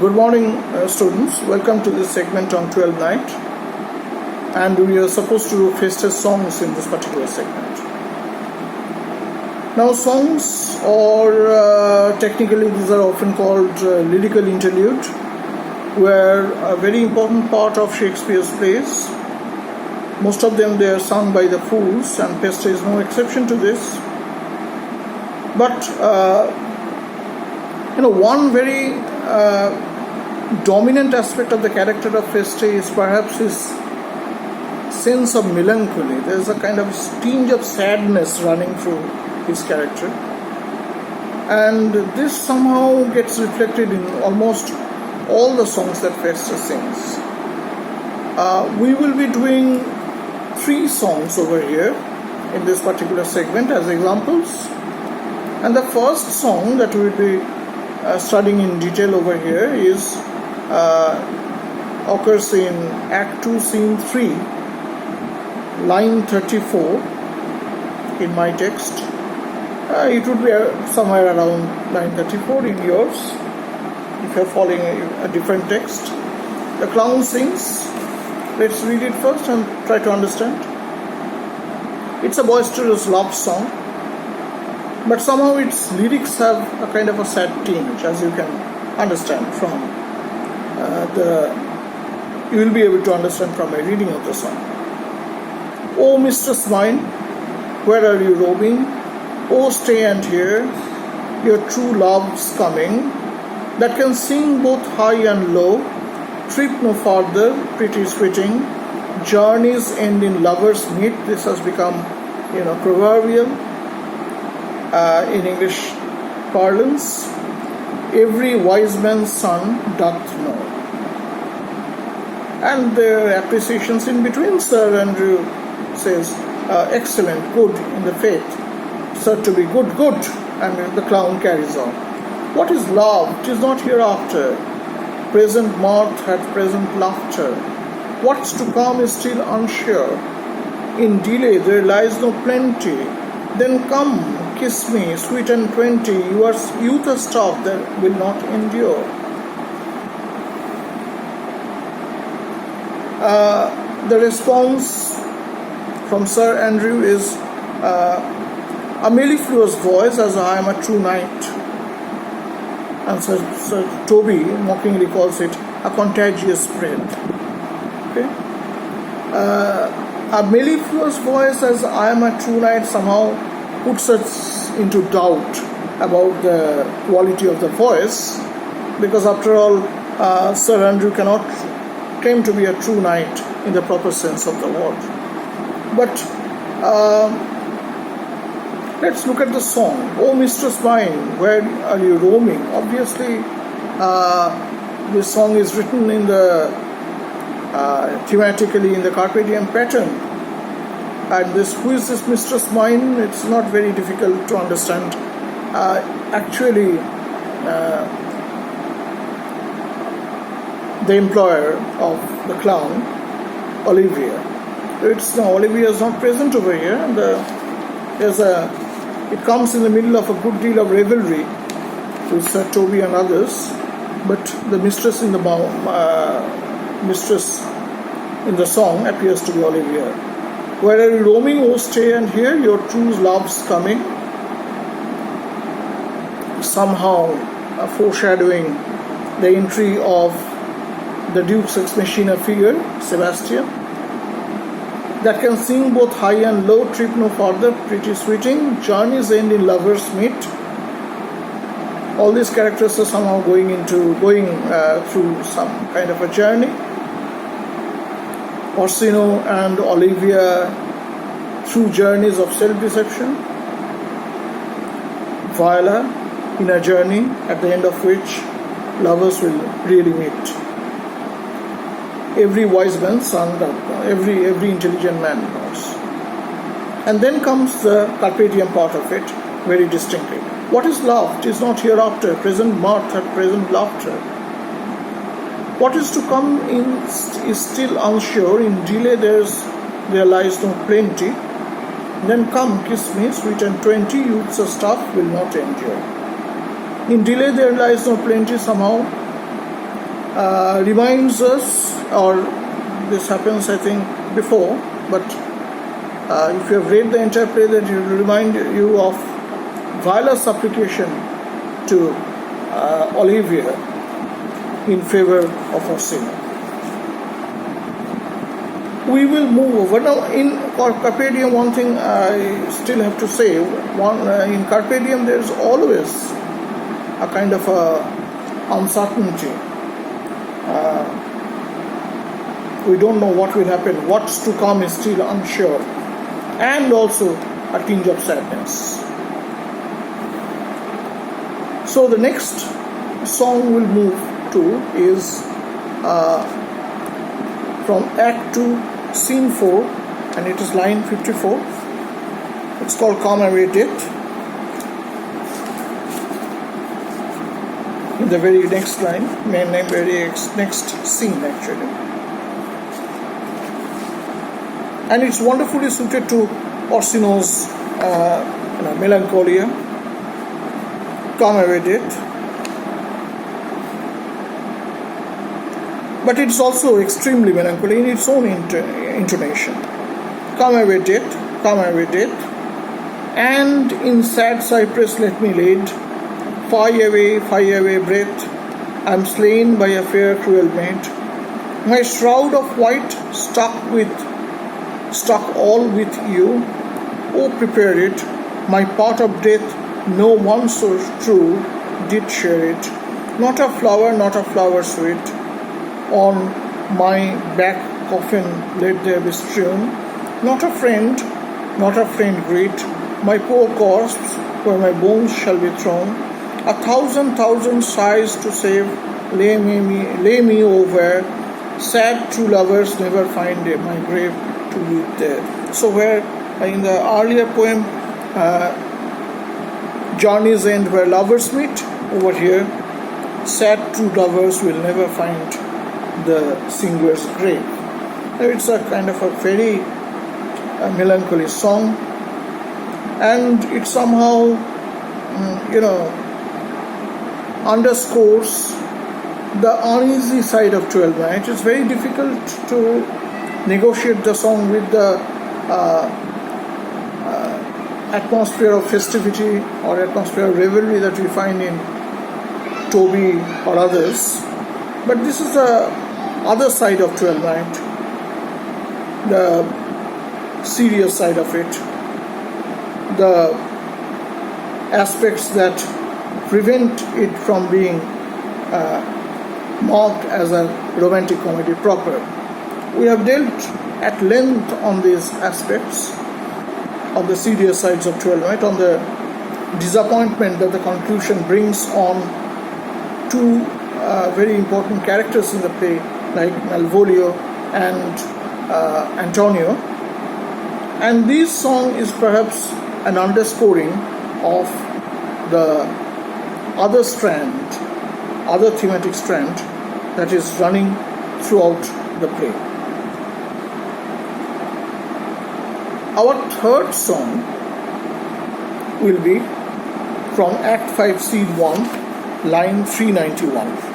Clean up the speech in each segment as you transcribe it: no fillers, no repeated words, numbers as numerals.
Good morning, students. Welcome to this segment on 12th night, and we are supposed to do Feste songs in this particular segment. Now, songs, or technically these are often called lyrical interlude, were a very important part of Shakespeare's plays. Most of them, they are sung by the fools, and Feste is no exception to this. But one very dominant aspect of the character of Feste is perhaps his sense of melancholy. There is a kind of tinge of sadness running through his character, and this somehow gets reflected in almost all the songs that Feste sings. We will be doing 3 songs over here in this particular segment as examples, and the first song that we will be studying in detail over here is occurs in Act 2, Scene 3, line 34 in my text. It would be somewhere around line 34 in yours if you are following a different text. The clown sings. Let's read it first and try to understand. It's a boisterous love song, but somehow its lyrics have a kind of a sad tinge, as you can understand from you will be able to understand from my reading of the song. "Oh, mistress mine, where are you roaming? Oh, stay and hear your true love's coming, that can sing both high and low, trip no farther, pretty sweeting, journeys end in lovers meet." This has become, proverbial in English parlance. "Every wise man's son doth know." And there are appreciations in between. Sir Andrew says, "Excellent, good in the faith. Sir to be good, good." And the clown carries on. "What is love? 'Tis not hereafter. Present mirth hath present laughter. What's to come is still unsure. In delay there lies no plenty. Then come, kiss me, sweet and 20. Your youth a stuff that will not endure." The response from Sir Andrew is a mellifluous voice, as I am a true knight. And Sir Toby mockingly calls it a contagious spread. Okay? A mellifluous voice, as I am a true knight, somehow puts us into doubt about the quality of the voice, because after all, Sir Andrew cannot claim to be a true knight in the proper sense of the word. But let's look at the song. "Oh, mistress mine, where are you roaming?" Obviously, this song is written in the thematically in the carpe diem pattern. And this, who is this mistress mine? It's not very difficult to understand. Actually, the employer of the clown, Olivia. Olivia is not present over here, and it comes in the middle of a good deal of revelry with Sir Toby and others. But the mistress in the song appears to be Olivia. "Where are you roaming? Oh, stay and hear your true love's coming." Somehow foreshadowing the entry of the Duke's ex machina figure, Sebastian. "That can sing both high and low, trip no farther, pretty sweeting, journeys end in lovers meet." All these characters are somehow going through some kind of a journey. Orsino and Olivia through journeys of self-deception. Viola in a journey at the end of which lovers will really meet. Every wise man's son, every intelligent man knows. And then comes the carpe diem part of it very distinctly. "What is love? 'Tis not hereafter. Present mirth hath present laughter. What is to come is still unsure. In delay there lies no plenty. Then come, kiss me, sweet and 20. Youth's a stuff will not endure." In delay there lies no plenty. Somehow reminds us, or this happens I think before, but if you have read the entire play, that it will remind you of Violet's supplication to Olivia in favor of Orsino. We will move over now. In Carpe Diem, one thing I still have to say: in Carpe Diem, there is always a kind of uncertainty. We don't know what will happen. What's to come is still unsure, and also a tinge of sadness. So the next song we'll move to is from Act 2, Scene 4, and it is line 54. It's called Come Away Death. In the very next line, very next scene actually. And it's wonderfully suited to Orsino's melancholia, Come Away Death. But it's also extremely melancholy in its own intonation. Come away death, come away death, and in sad cypress let me laid, far away breath, I'm slain by a fair cruel maid. My shroud of white stuck all with you, oh prepare it, my part of death no one so true did share it, not a flower sweet, on my back coffin let there be strewn, not a friend greet, my poor corpse where my bones shall be thrown, 1,000 sighs to save, lay me over, sad true lovers never find my grave to weep there. So where in the earlier poem Journey's End where lovers meet, over here sad true lovers will never find the singer's grave. It's a kind of a very melancholy song, and it somehow underscores the uneasy side of 12 Night. It's very difficult to negotiate the song with the atmosphere of festivity or atmosphere of revelry that we find in Toby or others. But this is the other side of 12 Night, the serious side of it, the aspects that prevent it from being marked as a romantic comedy proper. We have dealt at length on these aspects, on the serious sides of 12 Night, on the disappointment that the conclusion brings on two very important characters in the play, like Malvolio and Antonio. And this song is perhaps an underscoring of the other thematic strand that is running throughout the play. Our third song will be from Act 5, Scene 1, line 391.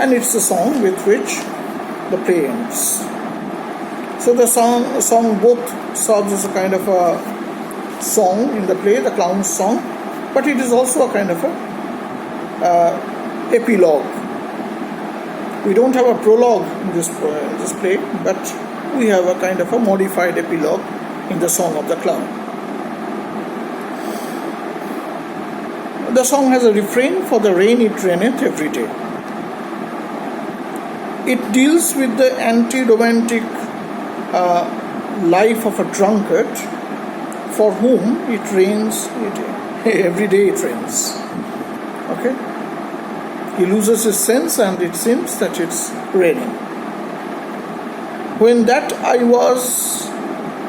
And it's the song with which the play ends. So the song both serves as a kind of a song in the play, the clown's song, but it is also a kind of a epilogue. We don't have a prologue in this play, but we have a kind of a modified epilogue in the Song of the Clown. The song has a refrain, for the rain it raineth every day. It deals with the anti-romantic life of a drunkard for whom it rains every day. It rains. Okay? He loses his sense and it seems that it's raining. When that I was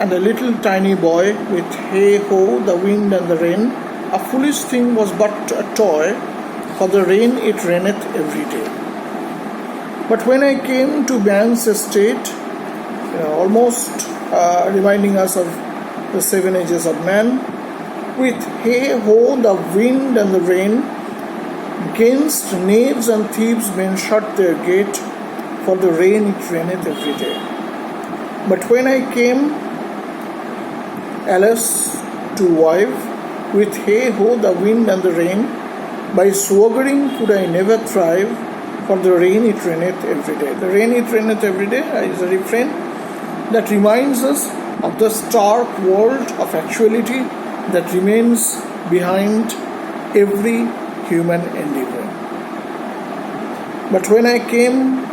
and a little tiny boy, with hey ho, the wind and the rain, a foolish thing was but a toy, for the rain it raineth every day. But when I came to man's estate, almost reminding us of the 7 ages of man, with hey ho, the wind and the rain, against knaves and thieves men shut their gate, for the rain it raineth every day. But when I came, alas, to wive, with hey ho, the wind and the rain, by swaggering could I never thrive, for the rain it raineth every day. The rain it raineth every day is a refrain that reminds us of the stark world of actuality that remains behind every human endeavor. But when I came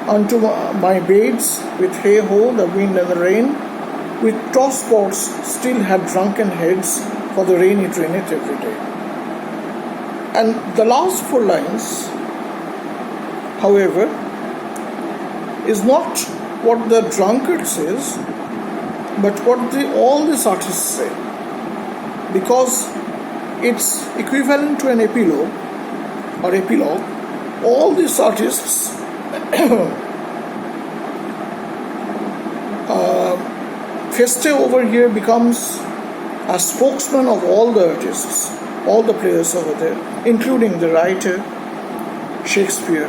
unto my beds with hey ho, the wind and the rain, with tosspots still had drunken heads, for the rain it raineth every day. And the last 4 lines, however, is not what the drunkard says, but what all these artists say, because it's equivalent to an epilogue. All these artists Feste over here becomes a spokesman of all the artists, all the players over there, including the writer Shakespeare,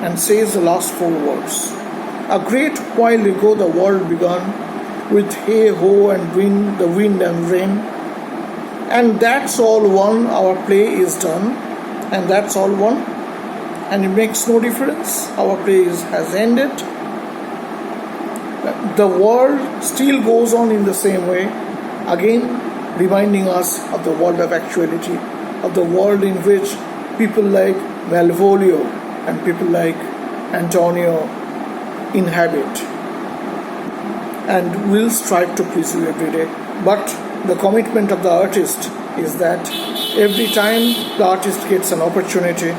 and says the last 4 words. A great while ago the world begun, with hey ho and wind, the wind and rain, and that's all one, our play is done, and that's all one, and it makes no difference, our play has ended. The world still goes on in the same way, again reminding us of the world of actuality, of the world in which people like Malvolio and people like Antonio inhabit, and will strive to please you every day. But the commitment of the artist is that every time the artist gets an opportunity,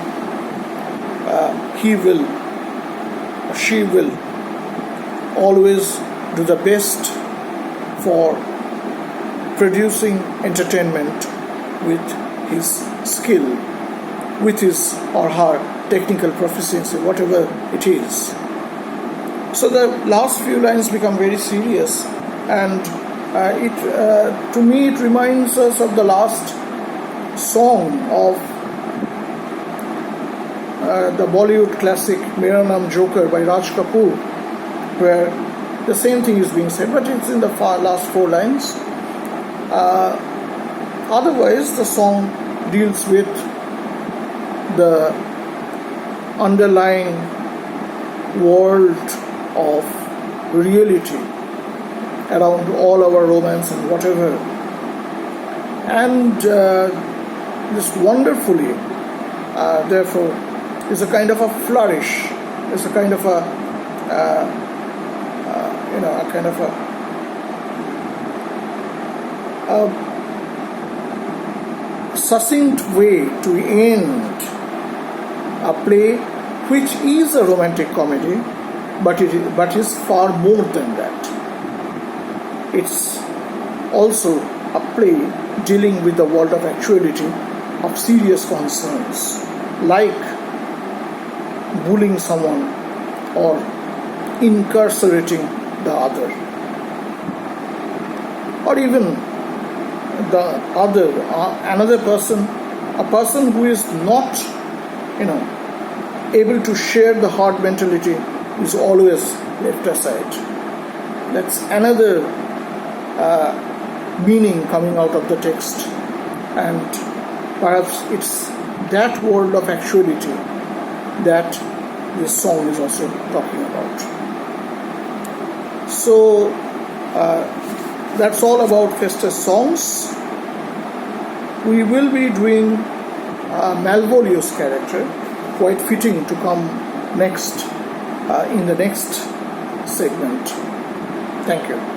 he will, she will always do the best for producing entertainment with his skill, with his or her technical proficiency, whatever it is. So the last few lines become very serious, and to me it reminds us of the last song of the Bollywood classic Mera Naam Joker by Raj Kapoor, where the same thing is being said, but it's in the last 4 lines. Otherwise, the song deals with the underlying world of reality around all our romance and whatever. And this wonderfully, therefore, is a kind of a flourish, is a kind of a succinct way to end a play which is a romantic comedy, but is far more than that. It's also a play dealing with the world of actuality, of serious concerns, like bullying someone or incarcerating the other, or even the other, another person, a person who is not, able to share the hard mentality, is always left aside. That's another meaning coming out of the text, and perhaps it's that world of actuality that this song is also talking about. So that's all about Feste's songs. We will be doing Malvolio's character, quite fitting to come next in the next segment. Thank you.